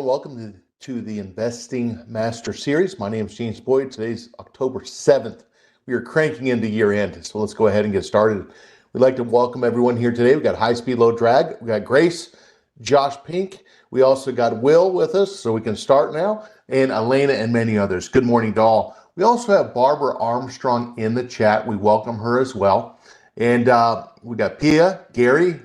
and welcome to the Investing Master Series. My name is James Boyd. Today's October 7th. We are cranking into year end, so let's go ahead and get started. We'd like to welcome everyone here today. We've got High Speed Low Drag. We got Grace, Josh Pink. We also got Will with us, so we can start now, and Elena and many others. Good morning to all. We also have Barbara Armstrong in the chat. We welcome her as well. And we got Pia, Gary,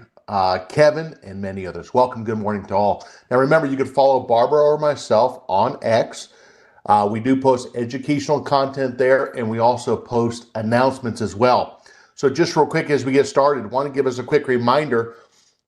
Kevin, and many others. Welcome. Good morning to all. Now, remember, you can follow Barbara or myself on X. We do post educational content there, and we also post announcements as well. So just real quick as we get started, I want to give us a quick reminder.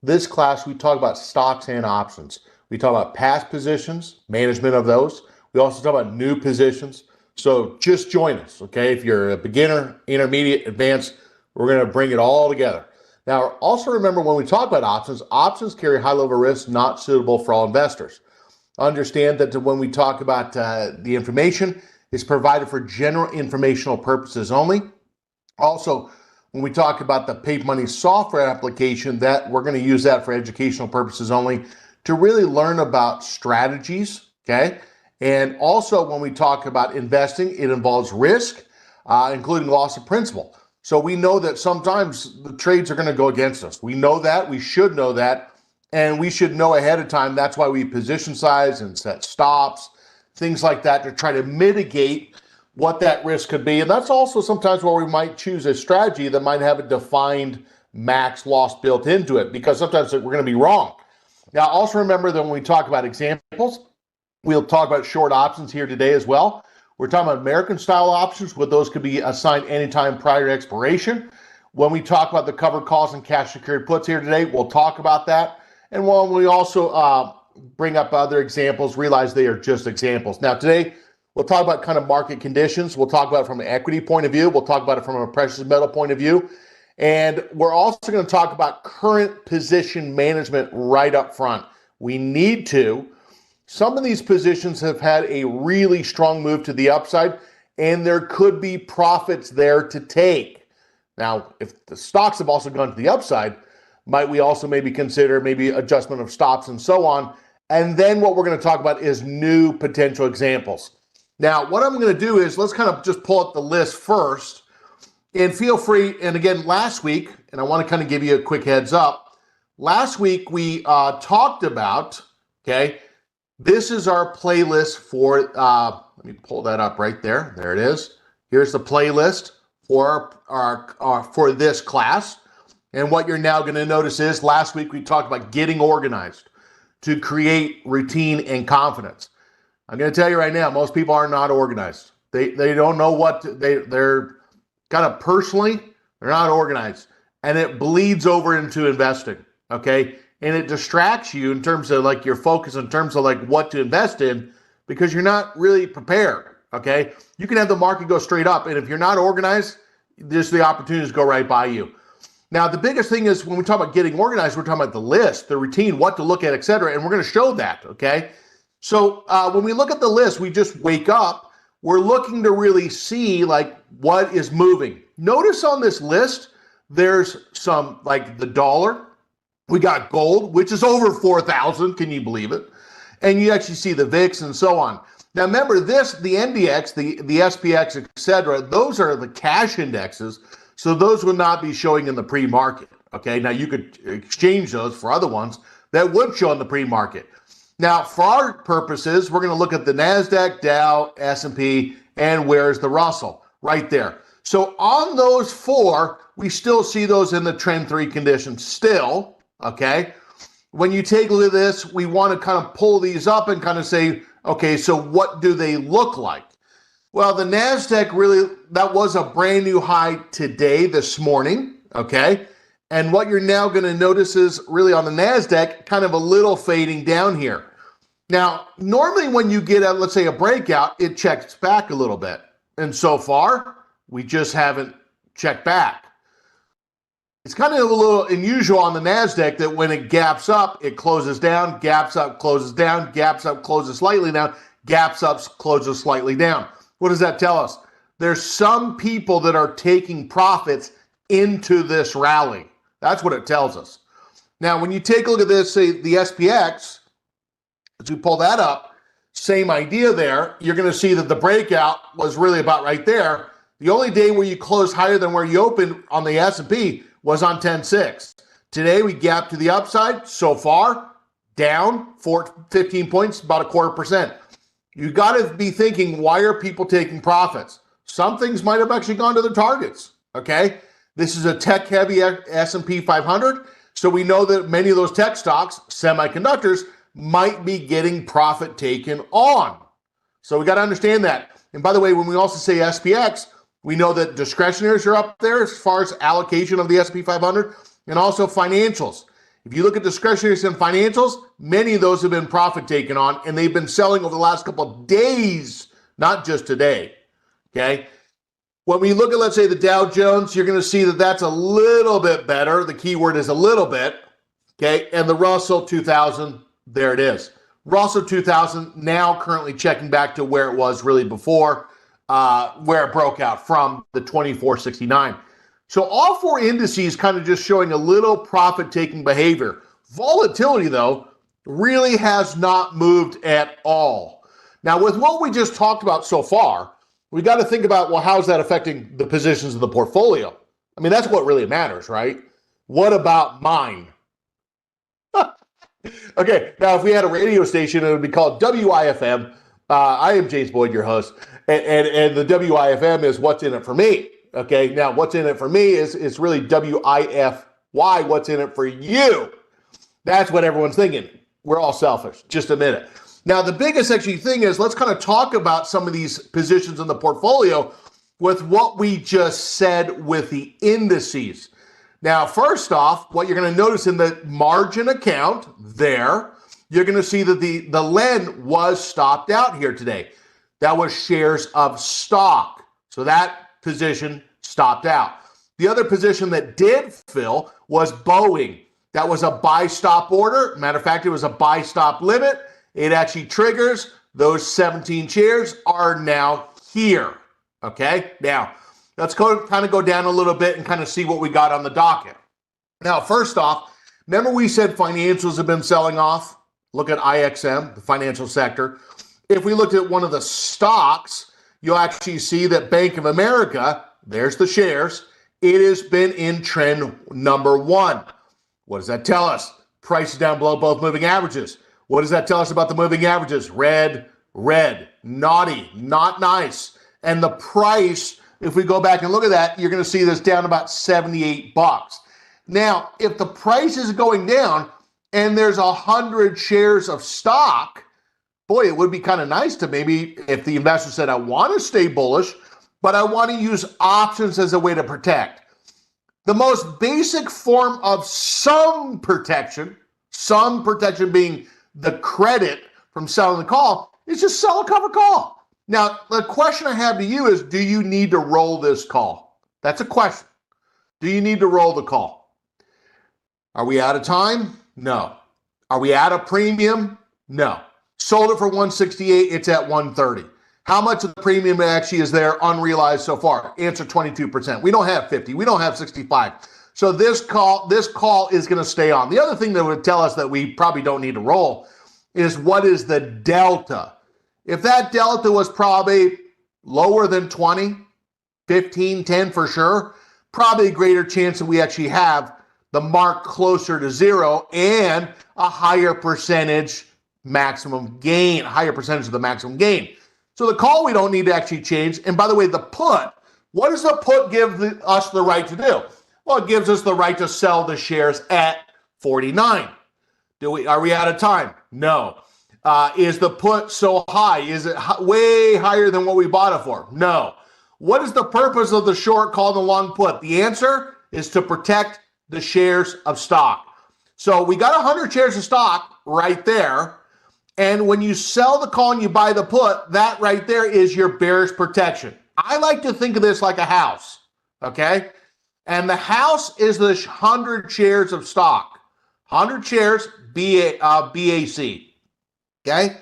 This class, we talk about stocks and options. We talk about past positions, management of those. We also talk about new positions. So just join us, okay? If you're a beginner, intermediate, advanced, we're going to bring it all together. Now, also remember when we talk about options, options carry high level risk, not suitable for all investors. Understand that when we talk about the information, it's provided for general informational purposes only. Also, when we talk about the Paper Money software application, that we're going to use that for educational purposes only to really learn about strategies, okay? And also when we talk about investing, it involves risk, including loss of principal. So we know that sometimes the trades are going to go against us. We know that, we should know that, and we should know ahead of time. That's why we position size and set stops, things like that to try to mitigate what that risk could be. And that's also sometimes where we might choose a strategy that might have a defined max loss built into it, because sometimes we're going to be wrong. Now, also remember that when we talk about examples, we'll talk about short options here today as well. We're talking about American style options, where those could be assigned anytime prior to expiration. When we talk about the covered calls and cash secured puts here today, we'll talk about that. And when we also bring up other examples, realize they are just examples. Now today, we'll talk about kind of market conditions. We'll talk about it from an equity point of view. We'll talk about it from a precious metal point of view. And we're also going to talk about current position management right up front. We need to. Some of these positions have had a really strong move to the upside, and there could be profits there to take. Now, if the stocks have also gone to the upside, might we also maybe consider maybe adjustment of stops and so on. And then what we're going to talk about is new potential examples. Now, what I'm going to do is let's kind of just pull up the list first, and feel free. And again, last week, and I want to kind of give you a quick heads up. Last week we talked about, okay, this is our playlist for, let me pull that up right there. There it is. Here's the playlist for for this class. And what you're now going to notice is last week we talked about getting organized to create routine and confidence. I'm going to tell you right now, most people are not organized. They don't know what they're kind of personally, they're not organized. And it bleeds over into investing, okay? And it distracts you in terms of like your focus, in terms of like what to invest in, because you're not really prepared, okay? You can have the market go straight up, and if you're not organized, just the opportunities go right by you. Now, the biggest thing is when we talk about getting organized, we're talking about the list, the routine, what to look at, etc., and we're going to show that, okay? So when we look at the list, we just wake up, we're looking to really see like what is moving. Notice on this list, there's some like the dollar. We got gold, which is over 4,000. Can you believe it? And you actually see the VIX and so on. Now remember this, the NDX, the SPX, etc., those are the cash indexes. So those would not be showing in the pre-market. Okay, now you could exchange those for other ones that would show in the pre-market. Now for our purposes, we're going to look at the NASDAQ, Dow, S&P, and where's the Russell? Right there. So on those four, we still see those in the trend 3 conditions still. Okay, when you take a look at this, we want to kind of pull these up and kind of say, okay, so what do they look like? Well, the NASDAQ really, that was a brand new high today, this morning, okay? And what you're now going to notice is really on the NASDAQ, kind of a little fading down here. Now, normally when you get, let's say, a breakout, it checks back a little bit. And so far, we just haven't checked back. It's kind of a little unusual on the NASDAQ that when it gaps up, it closes down, gaps up, closes down, gaps up, closes slightly down, gaps up, closes slightly down. What does that tell us? There's some people that are taking profits into this rally. That's what it tells us. Now, when you take a look at this, say the SPX, As we pull that up, same idea there. You're going to see that the breakout was really about right there. The only day where you closed higher than where you opened on the S&P was on 10-6. Today, we gapped to the upside. So far, down 15 points, about 0.25%. You got to be thinking, why are people taking profits? Some things might have actually gone to their targets, okay? This is a tech-heavy S&P 500, so we know that many of those tech stocks, semiconductors, might be getting profit taken on. So we got to understand that. And by the way, when we also say SPX, we know that discretionaries are up there as far as allocation of the S&P 500, and also financials. If you look at discretionaries and financials, many of those have been profit taken on, and they've been selling over the last couple of days, not just today, okay? When we look at, let's say, the Dow Jones, you're going to see that that's a little bit better. The key word is a little bit, okay? And the Russell 2000, there it is. Russell 2000 now currently checking back to where it was really before, where it broke out from the 2469. So all four indices kind of just showing a little profit-taking behavior. Volatility, though, really has not moved at all. Now, with what we just talked about so far, we got to think about, well, how's that affecting the positions of the portfolio? I mean, that's what really matters, right? What about mine? Okay, now if we had a radio station, it would be called WIFM. I am James Boyd, your host, and the WIFM is what's in it for me. Okay, now what's in it for me is really WIFY, what's in it for you. That's what everyone's thinking. We're all selfish. Just admit it. Now, the biggest actually thing is, let's kind of talk about some of these positions in the portfolio with what we just said with the indices. Now, first off, what you're going to notice in the margin account there, you're going to see that the LEN was stopped out here today. That was shares of stock. So that position stopped out. The other position that did fill was Boeing. That was a buy stop order. Matter of fact, it was a buy stop limit. It actually triggers. Those 17 shares are now here. Okay, now let's kind of go down a little bit and kind of see what we got on the docket. Now, first off, remember we said financials have been selling off? Look at IXM, the financial sector. If we looked at one of the stocks, you'll actually see that Bank of America, there's the shares, it has been in trend number one. What does that tell us? Price is down below both moving averages. What does that tell us about the moving averages? Red, red, naughty, not nice. And the price, if we go back and look at that, you're going to see this down about 78 bucks. Now, if the price is going down and there's 100 shares of stock, boy, it would be kind of nice to maybe, if the investor said, I want to stay bullish, but I want to use options as a way to protect. The most basic form of some protection being the credit from selling the call, is just sell a covered call. Now, the question I have to you is, do you need to roll this call? That's a question. Do you need to roll the call? Are we out of time? No. Are we out of premium? No. Sold it for 168, it's at 130. How much of the premium actually is there unrealized so far? Answer 22%. We don't have 50, we don't have 65. So this call is going to stay on. The other thing that would tell us that we probably don't need to roll is what is the delta. If that delta was probably lower than 20, 15, 10 for sure, probably a greater chance that we actually have the mark closer to zero and a higher percentage maximum gain, a higher percentage of the maximum gain. So the call we don't need to actually change. And by the way, the put, what does the put give us the right to do? Well, it gives us the right to sell the shares at 49. Are we out of time? No. Is the put so high? Is it way higher than what we bought it for? No. What is the purpose of the short call and the long put? The answer is to protect the shares of stock. So we got 100 shares of stock right there. And when you sell the call and you buy the put, that right there is your bearish protection. I like to think of this like a house, okay? And the house is the 100 shares of stock. 100 shares, BAC, okay?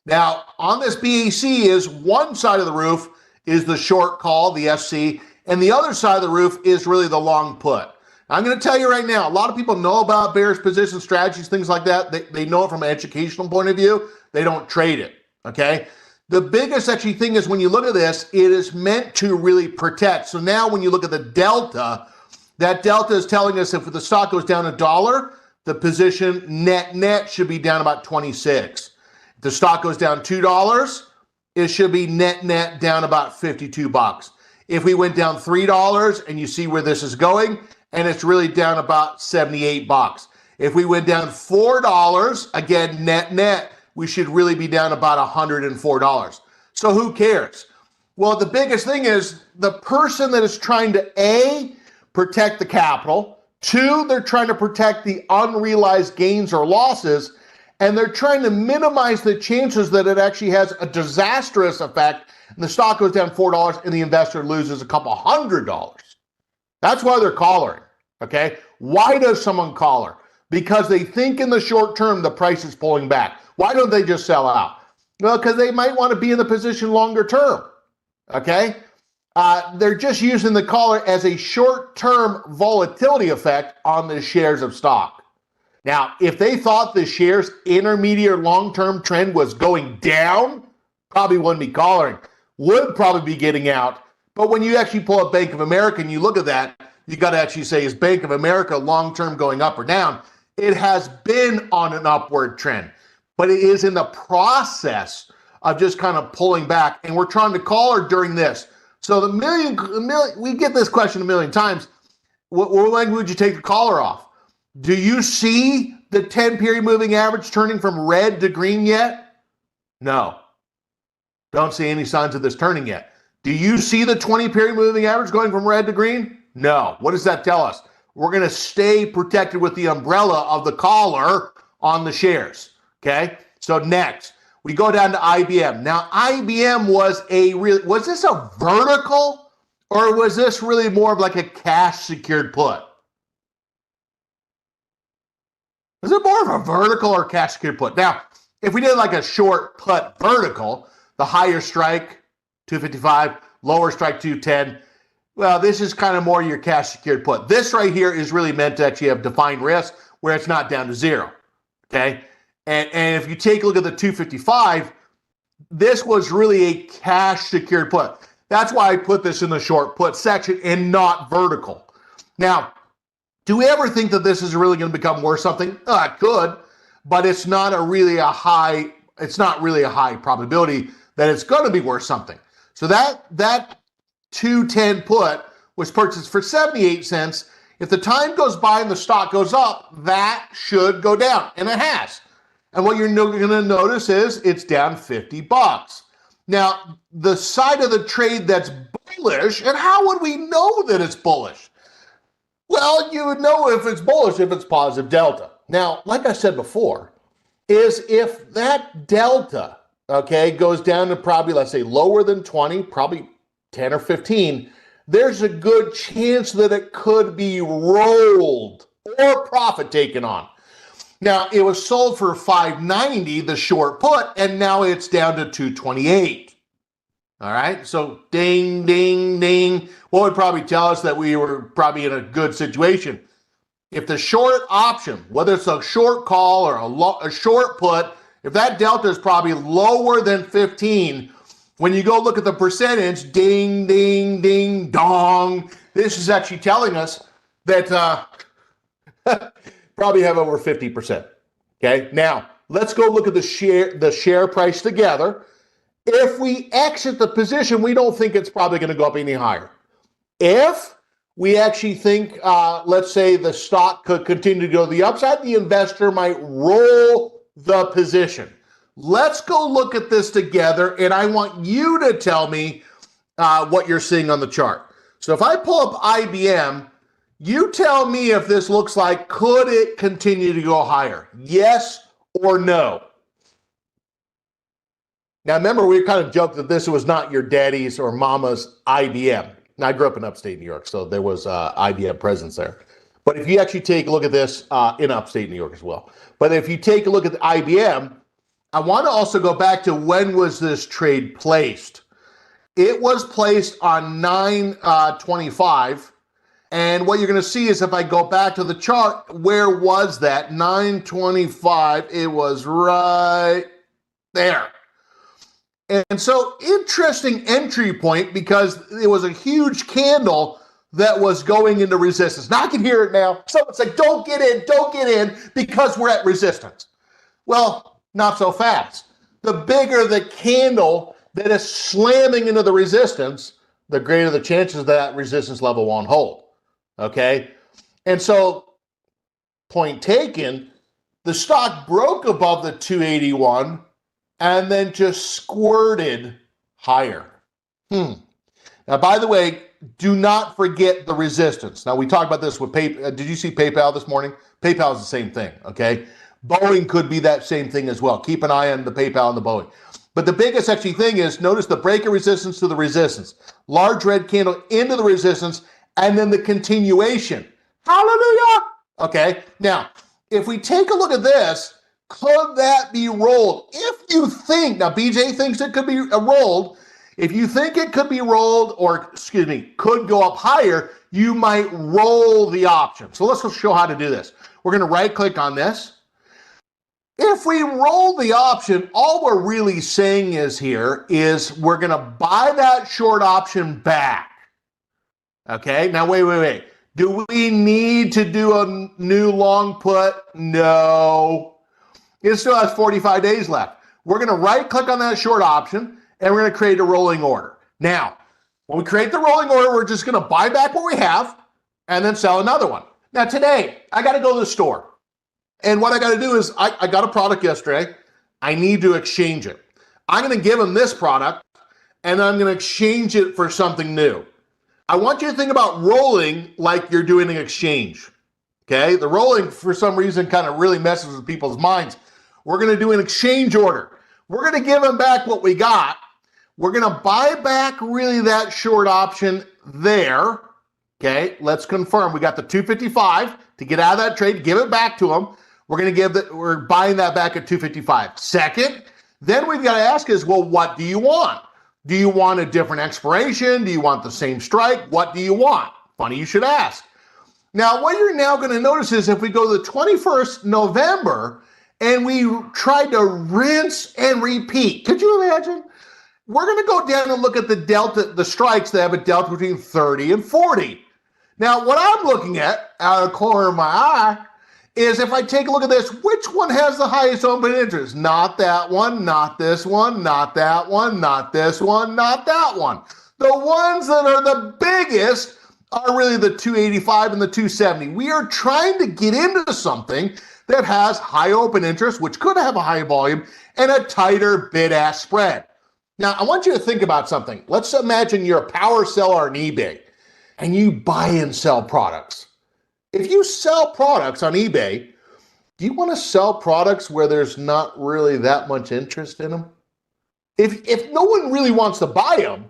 Now, on this BAC is one side of the roof is the short call, the FC, and the other side of the roof is really the long put. I'm going to tell you right now, a lot of people know about bearish position strategies, things like that. They know it from an educational point of view. They don't trade it, okay? The biggest actually thing is when you look at this, it is meant to really protect. So now when you look at the delta, that delta is telling us if the stock goes down $1, the position net should be down about 26. If the stock goes down $2, it should be net down about 52 bucks. If we went down $3 and you see where this is going, and it's really down about 78 bucks. If we went down $4, again, net, we should really be down about $104. So who cares? Well, the biggest thing is the person that is trying to A, protect the capital, 2, they're trying to protect the unrealized gains or losses, and they're trying to minimize the chances that it actually has a disastrous effect and the stock goes down $4 and the investor loses a couple $100. That's why they're collaring, okay? Why does someone collar? Because they think in the short term the price is pulling back. Why don't they just sell out? Well, because they might want to be in the position longer term, okay? They're just using the collar as a short-term volatility effect on the shares of stock. Now, if they thought the shares intermediate or long-term trend was going down, probably wouldn't be collaring, would probably be getting out. But when you actually pull up Bank of America and you look at that, you got to actually say, is Bank of America long-term going up or down? It has been on an upward trend, but it is in the process of just kind of pulling back. And we're trying to collar during this. So we get this question a million times. What language would you take the collar off? Do you see the 10-period moving average turning from red to green yet? No. Don't see any signs of this turning yet. Do you see the 20-period moving average going from red to green? No. What does that tell us? We're going to stay protected with the umbrella of the collar on the shares. Okay? So next, we go down to IBM. Now, IBM was this a vertical or was this really more of like a cash secured put? Is it more of a vertical or cash secured put? Now, if we did like a short put vertical, the higher strike, 255, lower strike, 210. Well, this is kind of more your cash secured put. This right here is really meant to actually have defined risk where it's not down to zero, okay? And if you take a look at the 255, this was really a cash secured put. That's why I put this in the short put section and not vertical. Now, do we ever think that this is really going to become worth something? It could, but it's not really a high probability that it's going to be worth something. So that 210 put was purchased for 78 cents. If the time goes by and the stock goes up, that should go down, and it has. And what you're going to notice is it's down 50 bucks. Now, the side of the trade that's bullish, and how would we know that it's bullish? Well, you would know if it's bullish if it's positive delta. Now, like I said before, is if that delta, okay, goes down to probably, let's say, lower than 20, probably 10 or 15, there's a good chance that it could be rolled or profit taken on. Now, it was sold for $5.90, the short put, and now it's down to $2.28. All right, so ding, ding, ding. What would probably tell us that we were probably in a good situation? If the short option, whether it's a short call or a short put, if that delta is probably lower than 15, when you go look at the percentage, ding, ding, ding, dong, this is actually telling us that probably have over 50%. Okay, now let's go look at the share price together. If we exit the position, we don't think it's probably going to go up any higher. If we actually think, let's say the stock could continue to go to the upside, the investor might roll the position. Let's go look at this together, and I want you to tell me what you're seeing on the chart. So if I pull up IBM, you tell me if this looks like, could it continue to go higher? Yes or no? Now, remember, we kind of joked that this was not your daddy's or mama's IBM. Now, I grew up in upstate New York, so there was IBM presence there. But if you actually take a look at this in upstate New York as well. But if you take a look at the IBM, I want to also go back to when was this trade placed? It was placed on 9/25, And what you're going to see is if I go back to the chart, where was that? 925. It was right there. And so interesting entry point because it was a huge candle that was going into resistance. Now I can hear it now. Someone's like, don't get in because we're at resistance. Well, not so fast. The bigger the candle that is slamming into the resistance, the greater the chances that resistance level won't hold. Okay? And so, point taken, the stock broke above the 281 and then just squirted higher. Now, by the way, do not forget the resistance. Now, we talked about this with PayPal. Did you see PayPal this morning? PayPal is the same thing, okay? Boeing could be that same thing as well. Keep an eye on the PayPal and the Boeing. But the biggest actually thing is, notice the break of resistance to the resistance. Large red candle into the resistance, and then the continuation. Hallelujah! Okay, now, if we take a look at this, could that be rolled? If you think, now BJ thinks it could be rolled, if you think it could be rolled, or excuse me, could go up higher, you might roll the option. So let's show how to do this. We're going to right click on this. If we roll the option, all we're really saying is we're going to buy that short option back. Okay, now wait. Do we need to do a new long put? No. It still has 45 days left. We're going to right click on that short option and we're going to create a rolling order. Now, when we create the rolling order, we're just going to buy back what we have and then sell another one. Now today, I got to go to the store. And what I got to do is I got a product yesterday. I need to exchange it. I'm going to give them this product and I'm going to exchange it for something new. I want you to think about rolling like you're doing an exchange. Okay? The rolling, for some reason, kind of really messes with people's minds. We're going to do an exchange order. We're going to give them back what we got. We're going to buy back really that short option there. Okay? Let's confirm. We got the 255 to get out of that trade, give it back to them. We're buying that back at 255. Second, then we've got to ask is, well, what do you want? Do you want a different expiration? Do you want the same strike? What do you want? Funny you should ask. Now, what you're now going to notice is if we go to the 21st November and we try to rinse and repeat, could you imagine? We're going to go down and look at the delta, the strikes that have a delta between 30 and 40. Now, what I'm looking at out of the corner of my eye is if I take a look at this, which one has the highest open interest? Not that one, not this one, not that one, not this one, not that one. The ones that are the biggest are really the 285 and the 270. We are trying to get into something that has high open interest, which could have a high volume, and a tighter bid-ask spread. Now, I want you to think about something. Let's imagine you're a power seller on eBay, and you buy and sell products. If you sell products on eBay, do you want to sell products where there's not really that much interest in them? If no one really wants to buy them,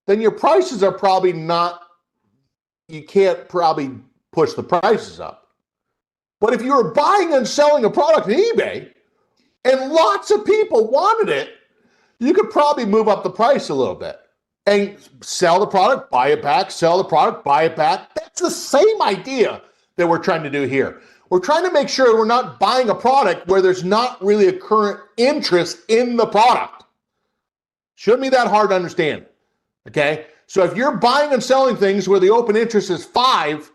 then your prices are probably not, you can't probably push the prices up. But if you were buying and selling a product on eBay and lots of people wanted it, you could probably move up the price a little bit and sell the product, buy it back, sell the product, buy it back. That's the same idea that we're trying to do here. We're trying to make sure we're not buying a product where there's not really a current interest in the product. Shouldn't be that hard to understand, okay? So if you're buying and selling things where the open interest is 5,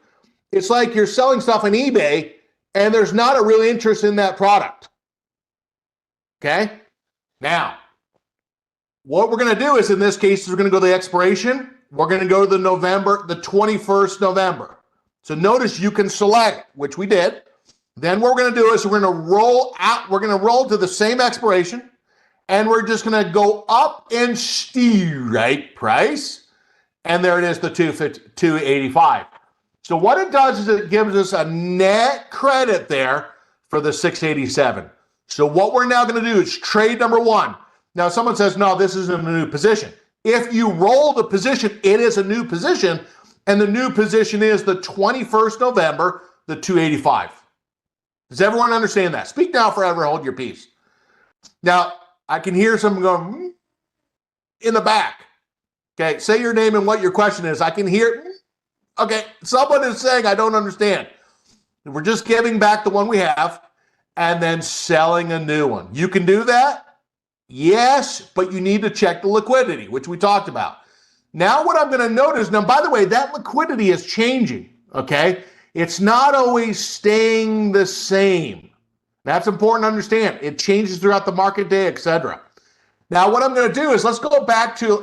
it's like you're selling stuff on eBay and there's not a real interest in that product, okay? Now, what we're going to do is, in this case, we're going to go to the expiration. We're going to go to the 21st November. So notice you can select, which we did. Then what we're going to do is we're going to roll out. We're going to roll to the same expiration, and we're just going to go up in strike price. And there it is, the 285. So what it does is it gives us a net credit there for the 687. So what we're now going to do is trade number 1. Now, someone says, no, this isn't a new position. If you roll the position, it is a new position, and the new position is the 21st November, the 285. Does everyone understand that? Speak now, forever hold your peace. Now, I can hear someone going in the back. Okay, say your name and what your question is. I can hear Okay, someone is saying, I don't understand. We're just giving back the one we have and then selling a new one. You can do that? Yes, but you need to check the liquidity, which we talked about. Now what I'm going to notice, now by the way, that liquidity is changing, okay? It's not always staying the same. That's important to understand. It changes throughout the market day, etc. Now what I'm going to do is let's go back to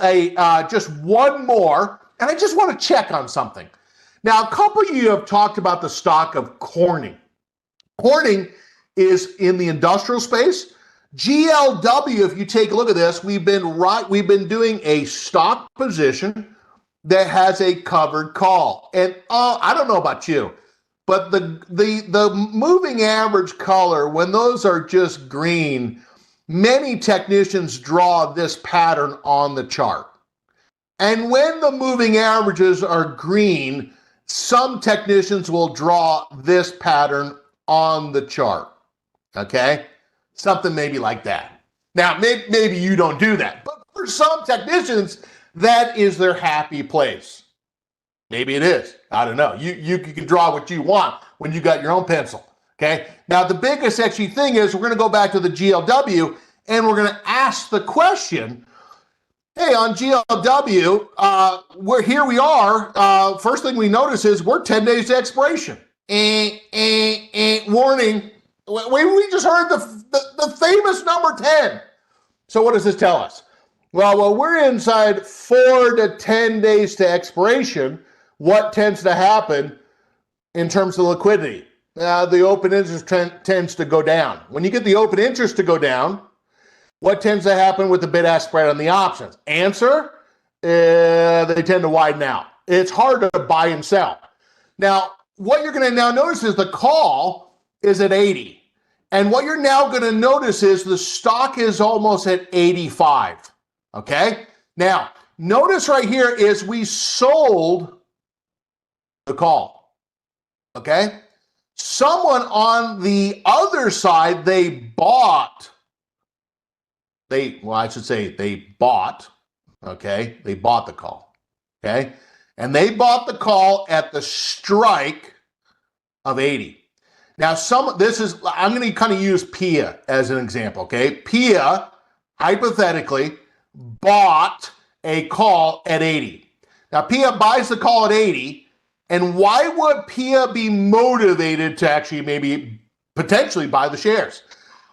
just one more, and I just want to check on something. Now, a couple of you have talked about the stock of Corning. Corning is in the industrial space. GLW, if you take a look at this, we've been doing a stock position that has a covered call. And I don't know about you, but the moving average color, when those are just green, many technicians draw this pattern on the chart. And when the moving averages are green, some technicians will draw this pattern on the chart. Okay? Something maybe like that. Now, maybe you don't do that, but for some technicians, that is their happy place. Maybe it is. I don't know. You can draw what you want when you got your own pencil. Okay? Now, the biggest actually thing is we're going to go back to the GLW and we're going to ask the question, hey, on GLW, here we are. First thing we notice is we're 10 days to expiration. Warning. We just heard the famous number 10. So what does this tell us? Well, we're inside 4 to 10 days to expiration. What tends to happen in terms of liquidity? The open interest tends to go down. When you get the open interest to go down, what tends to happen with the bid-ask spread on the options? Answer, they tend to widen out. It's hard to buy and sell. Now, what you're going to now notice is the call is at 80. And what you're now going to notice is the stock is almost at 85. Okay? Now, notice right here is we sold the call. Okay? Someone on the other side, they bought, okay? They bought the call. Okay? And they bought the call at the strike of 80. Now, I'm going to kind of use PIA as an example, okay? PIA, hypothetically, bought a call at 80. Now, PIA buys the call at 80, and why would PIA be motivated to actually maybe potentially buy the shares?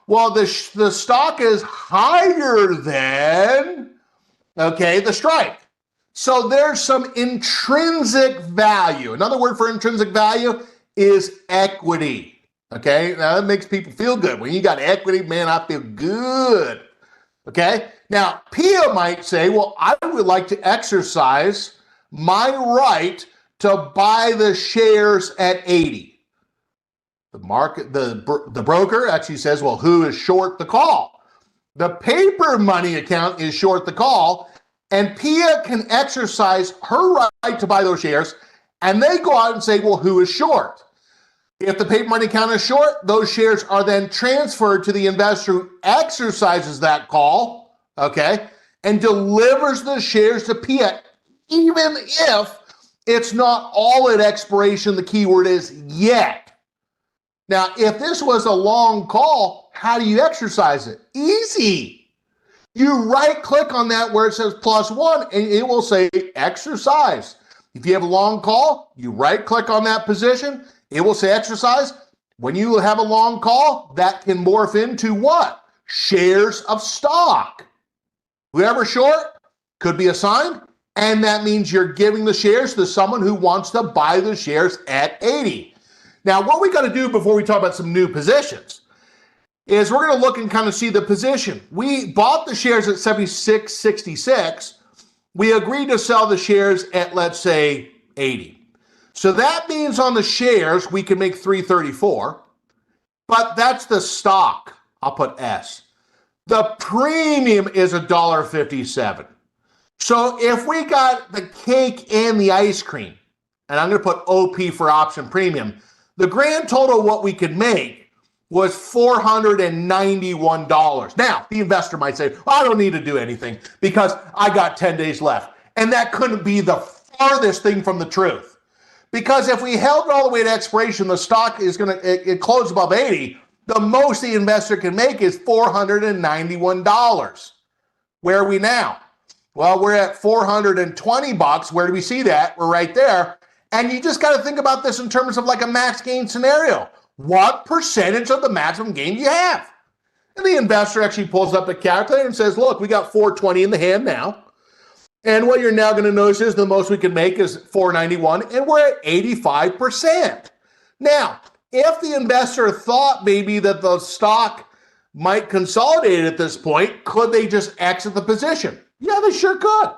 Well, the stock is higher than, okay, the strike. So there's some intrinsic value. Another word for intrinsic value is equity. Okay, now that makes people feel good. When you got equity, man, I feel good. Okay, now PIA might say, well, I would like to exercise my right to buy the shares at 80. The broker actually says, well, who is short the call? The paper money account is short the call, and PIA can exercise her right to buy those shares, and they go out and say, well, who is short? If the paper money account is short, those shares are then transferred to the investor who exercises that call, okay, and delivers the shares to PIA, even if it's not all at expiration. The key word is yet. Now, if this was a long call, how do you exercise it? Easy. You right-click on that where it says +1, and it will say exercise. If you have a long call, you right-click on that position, it will say exercise. When you have a long call, that can morph into what? Shares of stock. Whoever's short could be assigned, and that means you're giving the shares to someone who wants to buy the shares at 80. Now, what we got to do before we talk about some new positions is we're going to look and kind of see the position. We bought the shares at 76.66. We agreed to sell the shares at, let's say, 80. So that means on the shares, we can make 334, but that's the stock. I'll put S. The premium is $1.57. So if we got the cake and the ice cream, and I'm going to put OP for option premium, the grand total what we could make was $491. Now, the investor might say, well, I don't need to do anything because I got 10 days left. And that couldn't be the farthest thing from the truth. Because if we held it all the way to expiration, the stock is going to it close above 80. The most the investor can make is $491. Where are we now? Well, we're at $420. Where do we see that? We're right there. And you just got to think about this in terms of like a max gain scenario. What percentage of the maximum gain do you have? And the investor actually pulls up a calculator and says, look, we got 420 in the hand now. And what you're now going to notice is the most we can make is 491, and we're at 85%. Now, if the investor thought maybe that the stock might consolidate at this point, could they just exit the position? Yeah, they sure could.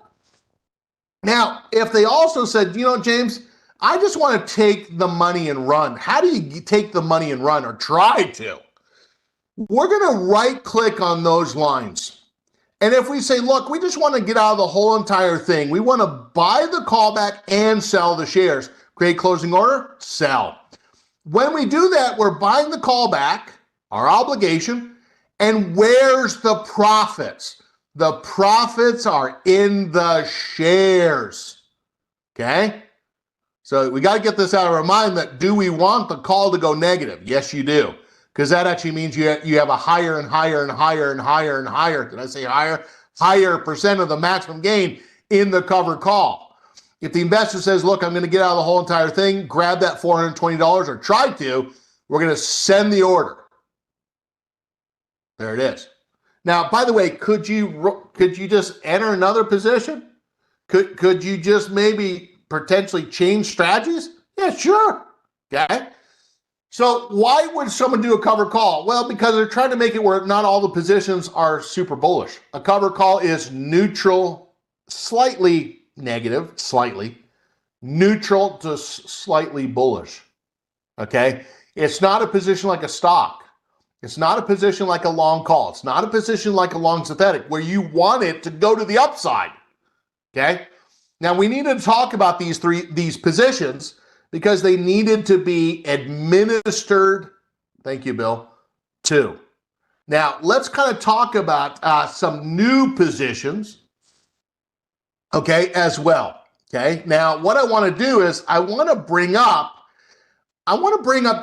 Now, if they also said, James, I just want to take the money and run. How do you take the money and run, or try to? We're going to right click on those lines. And if we say, look, we just want to get out of the whole entire thing. We want to buy the callback and sell the shares. Create closing order, sell. When we do that, we're buying the callback, our obligation, and where's the profits? The profits are in the shares, okay? So we got to get this out of our mind that do we want the call to go negative? Yes, you do, because that actually means you have a higher and higher and higher and higher and higher, did I say higher? Higher percent of the maximum gain in the covered call. If the investor says, look, I'm going to get out of the whole entire thing, grab that $420 or try to, we're going to send the order. There it is. Now, by the way, could you just enter another position? Could you just maybe potentially change strategies? Yeah, sure. Okay. So why would someone do a cover call? Well, because they're trying to make it where not all the positions are super bullish. A cover call is neutral, slightly negative, slightly neutral to slightly bullish. Okay. It's not a position like a stock. It's not a position like a long call. It's not a position like a long synthetic where you want it to go to the upside. Okay. Now we need to talk about these positions because they needed to be administered. Thank you, Bill. Too. Now let's kind of talk about some new positions. Okay, as well. Okay. Now what I want to do is I want to bring up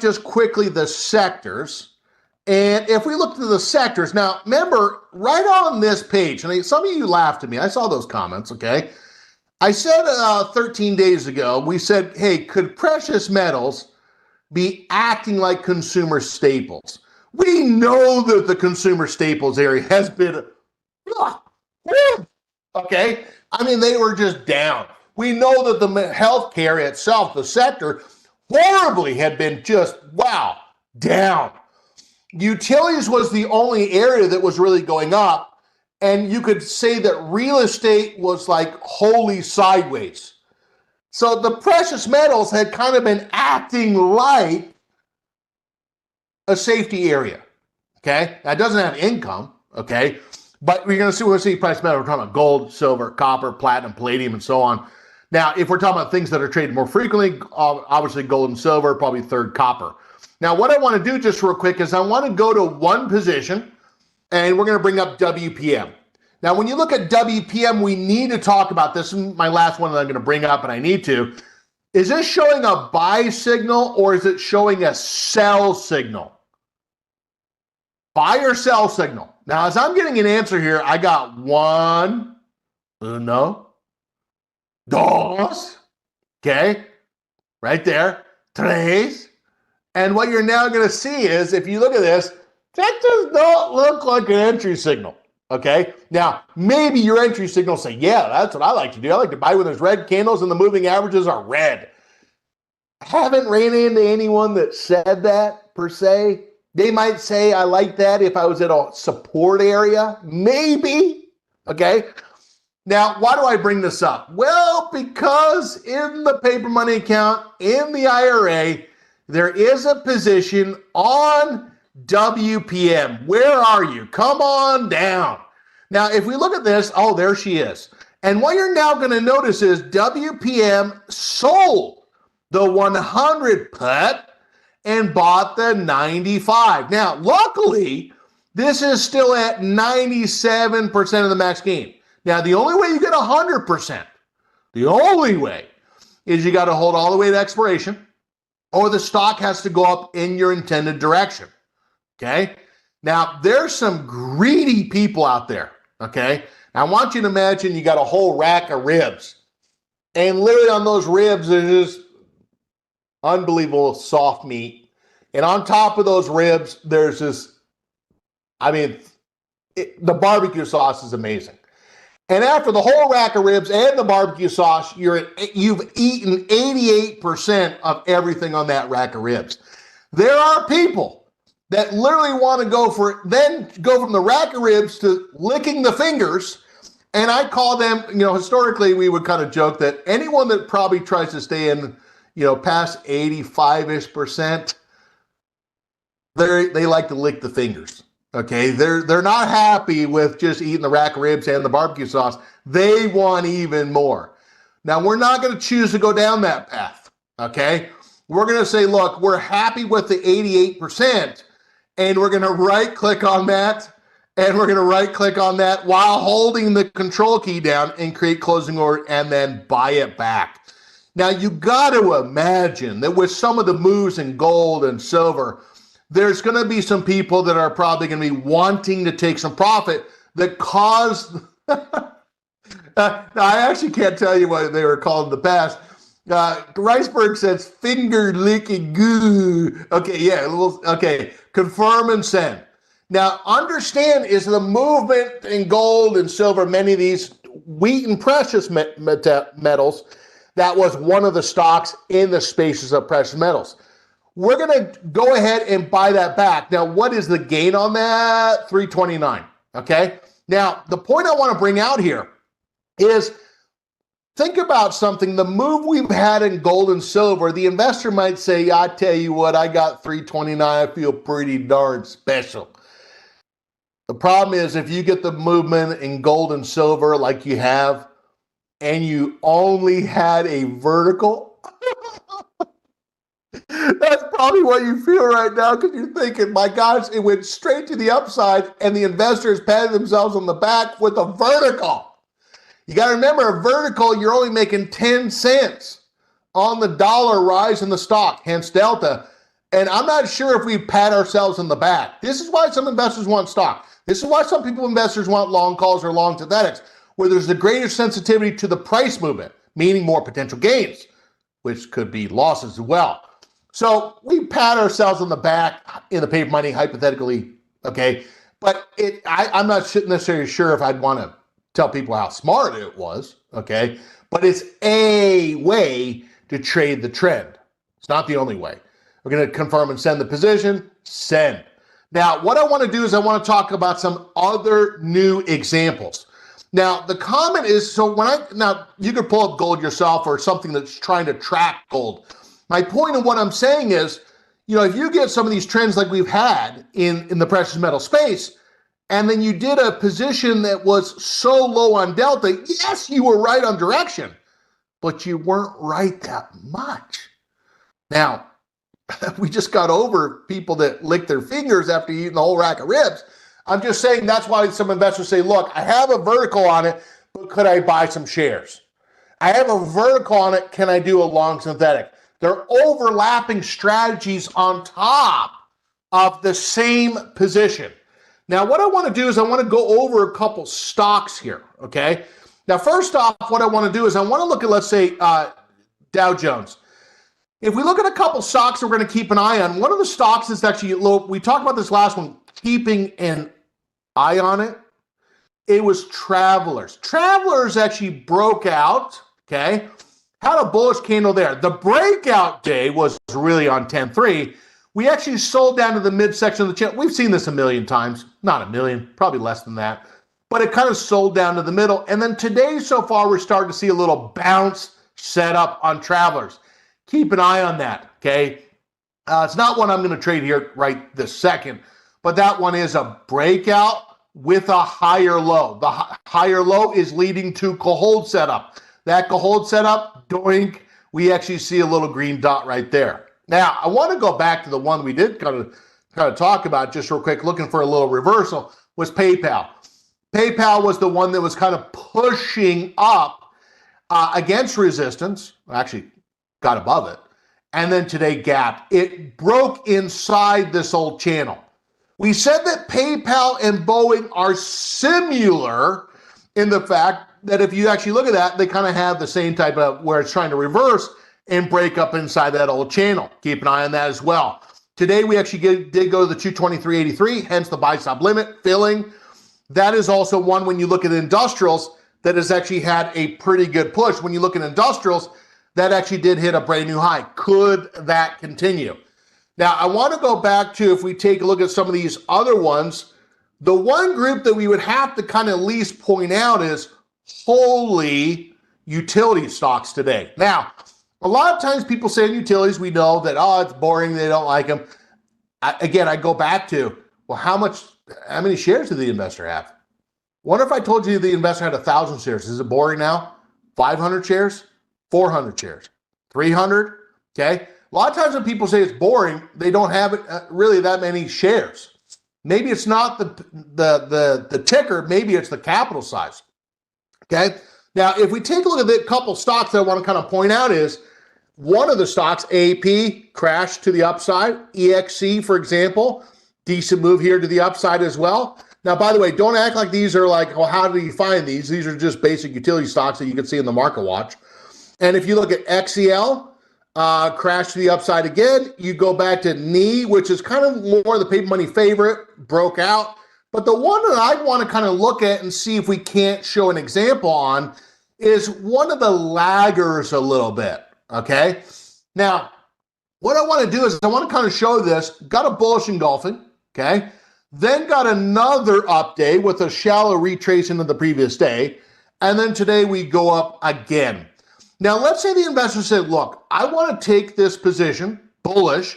just quickly the sectors. And if we look to the sectors, now remember, right on this page, and some of you laughed at me. I saw those comments, okay? I said 13 days ago, we said, hey, could precious metals be acting like consumer staples? We know that the consumer staples area has been, okay? I mean, they were just down. We know that the healthcare itself, the sector, horribly had been just, wow, down. Utilities was the only area that was really going up, and you could say that real estate was like wholly sideways. So the precious metals had kind of been acting like a safety area, okay? That doesn't have income, okay? But we're going to see precious metals. We're talking about gold, silver, copper, platinum, palladium, and so on. Now, if we're talking about things that are traded more frequently, obviously gold and silver, probably third copper. Now, what I want to do just real quick is I want to go to one position, and we're going to bring up WPM. Now, when you look at WPM, we need to talk about this. This is my last one that I'm going to bring up, and I need to. Is this showing a buy signal, or is it showing a sell signal? Buy or sell signal. Now, as I'm getting an answer here, I got one, uno, dos, okay, right there, tres. And what you're now going to see is, if you look at this, that does not look like an entry signal, okay? Now, maybe your entry signal say, yeah, that's what I like to do. I like to buy when there's red candles and the moving averages are red. I haven't ran into anyone that said that, per se. They might say, I like that if I was at a support area, maybe, okay? Now, why do I bring this up? Well, because in the paper money account, in the IRA, there is a position on WPM. Where are you? Come on down. Now, if we look at this, oh, there she is. And what you're now going to notice is WPM sold the 100 put and bought the 95. Now, luckily, this is still at 97% of the max gain. Now, the only way you get 100%, the only way, is you got to hold all the way to expiration, or the stock has to go up in your intended direction. Okay. Now, there's some greedy people out there. Okay. Now, I want you to imagine you got a whole rack of ribs, and literally on those ribs, there's just unbelievable soft meat. And on top of those ribs, there's this, the barbecue sauce is amazing. And after the whole rack of ribs and the barbecue sauce, you've eaten 88% of everything on that rack of ribs. There are people that literally want to go from the rack of ribs to licking the fingers. And I call them, historically, we would kind of joke that anyone that probably tries to stay in, past 85-ish%, they like to lick the fingers. Okay, they're not happy with just eating the rack of ribs and the barbecue sauce. They want even more. Now, we're not going to choose to go down that path. Okay, we're going to say, look, we're happy with the 88%, and we're going to right click on that, and we're going to right click on that while holding the control key down and create closing order and then buy it back. Now, you got to imagine that with some of the moves in gold and silver, there's going to be some people that are probably going to be wanting to take some profit that caused. Now, I actually can't tell you what they were called in the past. Riceberg says finger licking goo. Okay, yeah, okay. Confirm and send. Now, understand is the movement in gold and silver, many of these wheat and precious metals, that was one of the stocks in the spaces of precious metals. We're going to go ahead and buy that back. Now, what is the gain on that? $329. Okay. Now, the point I want to bring out here is think about something. The move we've had in gold and silver, the investor might say, I tell you what, I got $329. I feel pretty darn special. The problem is if you get the movement in gold and silver like you have, and you only had a vertical, that's probably what you feel right now, because you're thinking, my gosh, it went straight to the upside and the investors patted themselves on the back with a vertical. You got to remember, a vertical, you're only making 10 cents on the dollar rise in the stock, hence delta. And I'm not sure if we pat ourselves on the back. This is why some investors want stock. This is why some investors want long calls or long synthetics, where there's the greater sensitivity to the price movement, meaning more potential gains, which could be losses as well. So we pat ourselves on the back in the paper money, hypothetically, okay? But I'm not necessarily sure if I'd want to tell people how smart it was, okay? But it's a way to trade the trend. It's not the only way. We're going to confirm and send the position, send. Now, what I want to do is I want to talk about some other new examples. Now, the comment is, now you could pull up gold yourself or something that's trying to track gold. My point of what I'm saying is, if you get some of these trends like we've had in the precious metal space, and then you did a position that was so low on delta, yes, you were right on direction, but you weren't right that much. Now, we just got over people that lick their fingers after eating the whole rack of ribs. I'm just saying that's why some investors say, look, I have a vertical on it, but could I buy some shares? I have a vertical on it, can I do a long synthetic? They're overlapping strategies on top of the same position. Now, what I want to do is I want to go over a couple stocks here, okay? Now, first off, what I want to do is I want to look at, let's say, Dow Jones. If we look at a couple stocks that we're going to keep an eye on, one of the stocks is actually low. We talked about this last one, keeping an eye on it. It was Travelers. Travelers actually broke out, okay? Had a bullish candle there. The breakout day was really on 10-3. We actually sold down to the midsection of the channel. We've seen this a million times. Not a million, probably less than that. But it kind of sold down to the middle. And then today so far, we're starting to see a little bounce set up on Travelers. Keep an eye on that, okay? It's not one I'm going to trade here right this second, but that one is a breakout with a higher low. The higher low is leading to hold setup. That hold setup, doink, we actually see a little green dot right there. Now, I want to go back to the one we did kind of talk about just real quick, looking for a little reversal, was PayPal. PayPal was the one that was kind of pushing up against resistance, actually got above it, and then today gapped. It broke inside this old channel. We said that PayPal and Boeing are similar in the fact that if you actually look at that, they kind of have the same type of where it's trying to reverse and break up inside that old channel. Keep an eye on that as well. Today, we actually did go to the 223.83, hence the buy stop limit filling. That is also one when you look at industrials that has actually had a pretty good push. When you look at industrials, that actually did hit a brand new high. Could that continue? Now, I want to go back to, if we take a look at some of these other ones, the one group that we would have to kind of at least point out is wholly utility stocks today. Now, a lot of times people say in utilities, we know that, oh, it's boring, they don't like them. Again, I go back to, well, how many shares did the investor have? What if I told you the investor had 1,000 shares? Is it boring now? 500 shares? 400 shares? 300? Okay. A lot of times when people say it's boring, they don't have really that many shares. Maybe it's not the ticker, maybe it's the capital size. Okay. Now, if we take a look at the couple stocks that I want to kind of point out is one of the stocks, AP, crashed to the upside. EXC, for example, decent move here to the upside as well. Now, by the way, don't act like these are like, well, how do you find these? These are just basic utility stocks that you can see in the market watch. And if you look at XEL, crashed to the upside again. You go back to NE, which is kind of more the paper money favorite, broke out. But the one that I want to kind of look at and see if we can't show an example on is one of the laggers a little bit, okay? Now, what I want to do is I want to kind of show this. Got a bullish engulfing, okay? Then got another update with a shallow retracing of the previous day. And then today we go up again. Now, let's say the investor said, look, I want to take this position, bullish,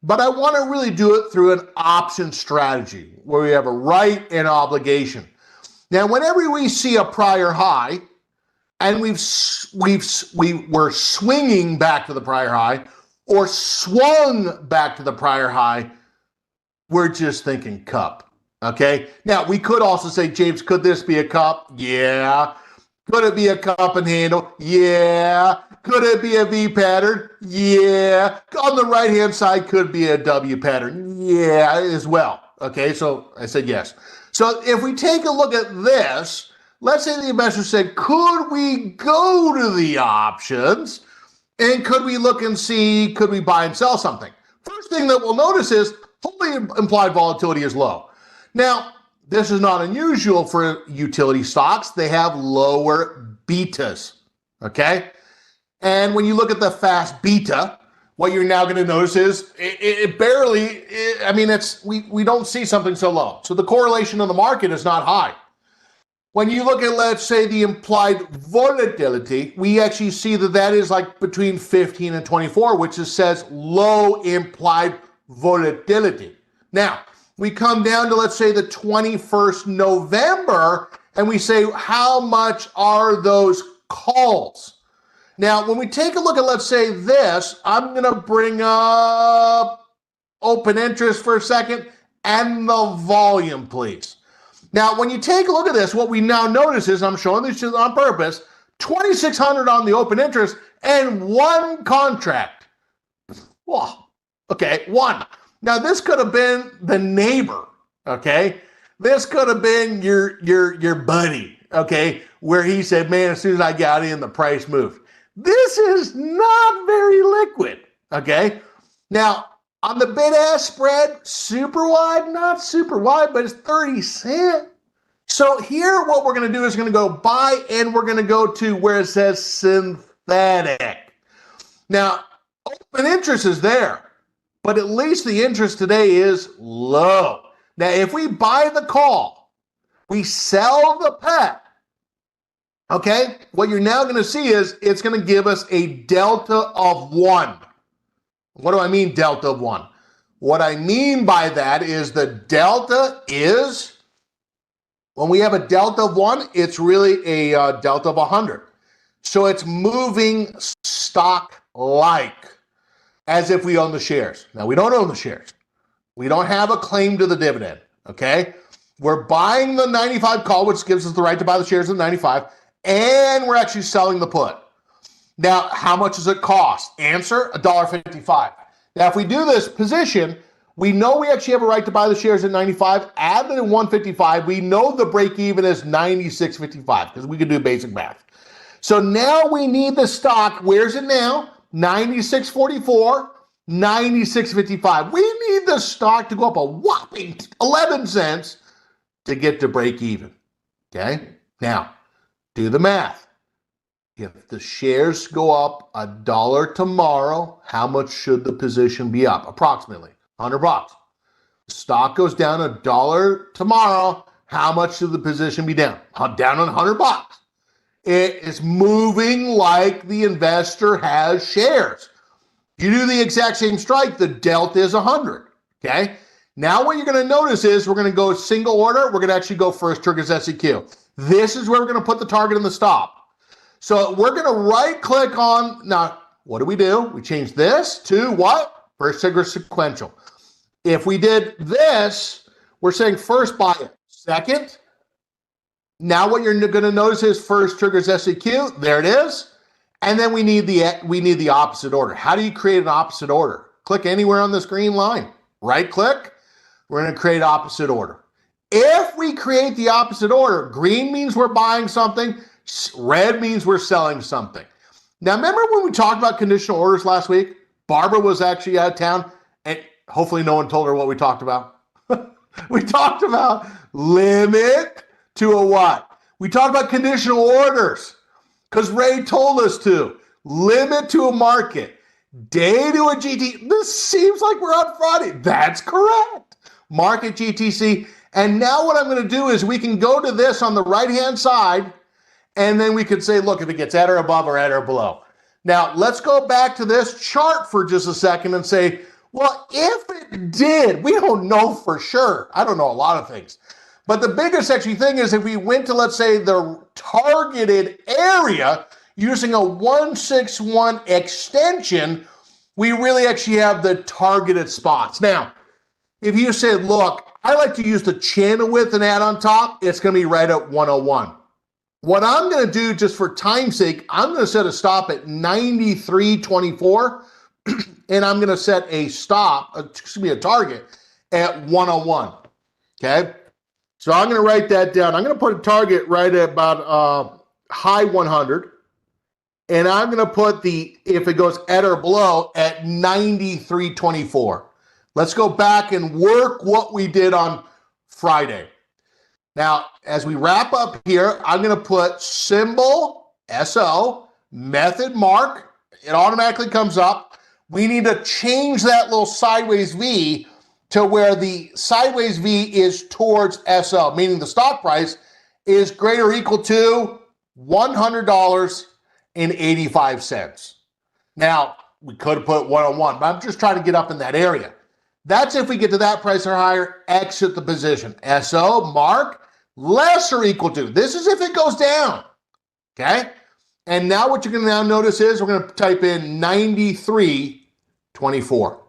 but I want to really do it through an option strategy where we have a right and obligation. Now, whenever we see a prior high and we're swinging back to the prior high or swung back to the prior high, we're just thinking cup, okay? Now, we could also say, James, could this be a cup? Yeah. Could it be a cup and handle? Yeah. Could it be a V pattern? Yeah. On the right-hand side, could be a W pattern? Yeah, as well. Okay, so I said yes. So if we take a look at this, let's say the investor said, could we go to the options and could we look and see, could we buy and sell something? First thing that we'll notice is wholly implied volatility is low. Now, this is not unusual for utility stocks. They have lower betas, okay? And when you look at the fast beta, what you're now going to notice is it barely, we don't see something so low. So the correlation of the market is not high. When you look at, let's say, the implied volatility, we actually see that that is like between 15 and 24, which says low implied volatility. Now, we come down to, let's say, the 21st November, and we say, how much are those calls? Now, when we take a look at, let's say, this, I'm going to bring up open interest for a second and the volume, please. Now, when you take a look at this, what we now notice is, I'm showing this on purpose, 2,600 on the open interest and one contract. Whoa. Okay, one. Now, this could have been the neighbor, okay? This could have been your buddy, okay? Where he said, man, as soon as I got in, the price moved. This is not very liquid, okay? Now, on the bid-ask spread, super wide, not super wide, but it's 30 cents. So here, what we're going to do is going to go buy, and we're going to go to where it says synthetic. Now, open interest is there. But at least the interest today is low. Now, if we buy the call, we sell the put, okay, what you're now going to see is it's going to give us a delta of 1. What do I mean, delta of 1? What I mean by that is the delta is, when we have a delta of 1, it's really a delta of 100. So it's moving stock-like, as if we own the shares. Now, we don't own the shares. We don't have a claim to the dividend, okay? We're buying the 95 call, which gives us the right to buy the shares of the 95, and we're actually selling the put. Now, how much does it cost? Answer, $1.55. Now, if we do this position, we know we actually have a right to buy the shares at 95, add it in 155. We know the break even is 96.55 because we can do basic math. So now we need the stock. Where's it now? 96.44, 96.55. We need the stock to go up a whopping 11 cents to get to break even. Okay? Now, do the math. If the shares go up $1 tomorrow, how much should the position be up? Approximately $100. The stock goes down $1 tomorrow, how much should the position be down? Down on $100. It is moving like the investor has shares. You do the exact same strike, the delta is 100, okay? Now what you're gonna notice is we're gonna go single order, we're gonna actually go first triggers SEQ. This is where we're gonna put the target and the stop. So we're gonna right click on, now what do? We change this to what? First trigger sequential. If we did this, we're saying first buy it. Second, now what you're gonna notice is first triggers SEQ, there it is. And then we need the opposite order. How do you create an opposite order? Click anywhere on this green line, right click, we're gonna create opposite order. If we create the opposite order, green means we're buying something, red means we're selling something. Now, remember when we talked about conditional orders last week? Barbara was actually out of town, and hopefully no one told her what we talked about. We talked about limit to a what? We talked about conditional orders because Ray told us to. Limit to a market. Day to a GT. This seems like we're on Friday. That's correct. Market GTC. And now what I'm going to do is we can go to this on the right-hand side, and then we could say, look, if it gets at or above or at or below. Now, let's go back to this chart for just a second and say, well, if it did, we don't know for sure. I don't know a lot of things. But the biggest actually thing is if we went to, let's say, the targeted area using a 161 extension, we really actually have the targeted spots. Now, if you said, look, I like to use the channel width and add on top, it's going to be right at 101. What I'm going to do, just for time's sake, I'm going to set a stop at 93.24, and I'm going to set a a target at 101, okay? So I'm going to write that down. I'm going to put a target right at about high 100, and I'm going to put if it goes at or below, at 93.24. Let's go back and work what we did on Friday. Now, as we wrap up here, I'm going to put symbol, SO, method mark. It automatically comes up. We need to change that little sideways V to where the sideways V is towards SO, meaning the stock price is greater or equal to $100.85. Now, we could have put 101, but I'm just trying to get up in that area. That's if we get to that price or higher, exit the position. SO, mark, less or equal to. This is if it goes down, okay? And now what you're going to now notice is we're going to type in 93.24.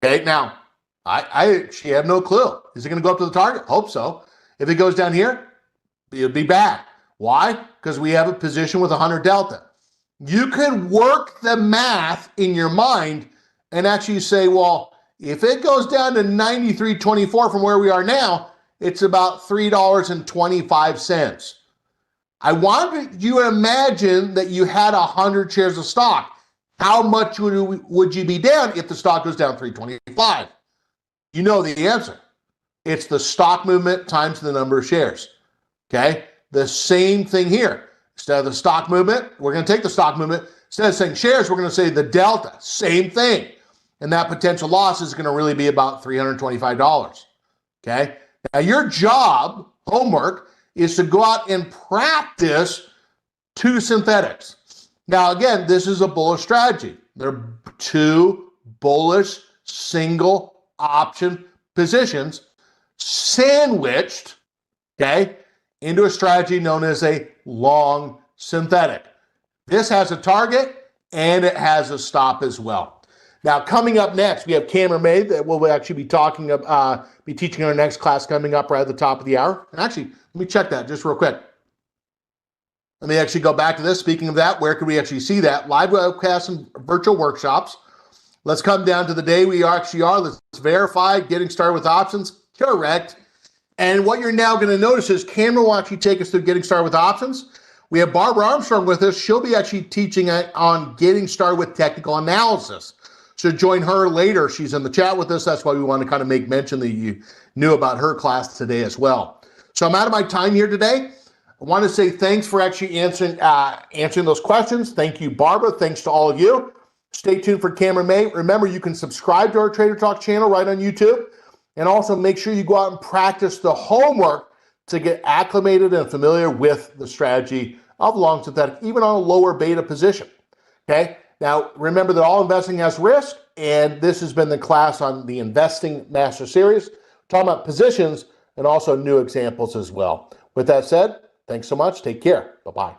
Okay, now, I actually have no clue. Is it going to go up to the target? Hope so. If it goes down here, it'll be bad. Why? Because we have a position with 100 delta. You can work the math in your mind and actually say, well, if it goes down to 93.24 from where we are now, it's about $3.25. I want you to imagine that you had 100 shares of stock. How much would you be down if the stock goes down 325? You know the answer. It's the stock movement times the number of shares. Okay? The same thing here. Instead of the stock movement, we're going to take the stock movement. Instead of saying shares, we're going to say the delta. Same thing. And that potential loss is going to really be about $325. Okay? Now, your job, homework, is to go out and practice two synthetics. Now, again, this is a bullish strategy. They're two bullish single option positions sandwiched, okay, into a strategy known as a long synthetic. This has a target and it has a stop as well. Now, coming up next, we have Cameron May that we'll actually be teaching in our next class coming up right at the top of the hour. And actually, let me check that just real quick. Let me actually go back to this. Speaking of that, where can we actually see that? Live webcasts and virtual workshops. Let's come down to the day we actually are. Let's verify getting started with options. Correct. And what you're now going to notice is Cameron will actually take us through getting started with options. We have Barbara Armstrong with us. She'll be actually teaching on getting started with technical analysis. So join her later. She's in the chat with us. That's why we want to kind of make mention that you knew about her class today as well. So I'm out of my time here today. I want to say thanks for actually answering those questions. Thank you, Barbara. Thanks to all of you. Stay tuned for Cameron May. Remember, you can subscribe to our Trader Talk channel right on YouTube. And also make sure you go out and practice the homework to get acclimated and familiar with the strategy of long synthetic, even on a lower beta position. Okay? Now, remember that all investing has risk, and this has been the class on the Investing Master Series, talking about positions and also new examples as well. With that said, thanks so much. Take care. Bye-bye.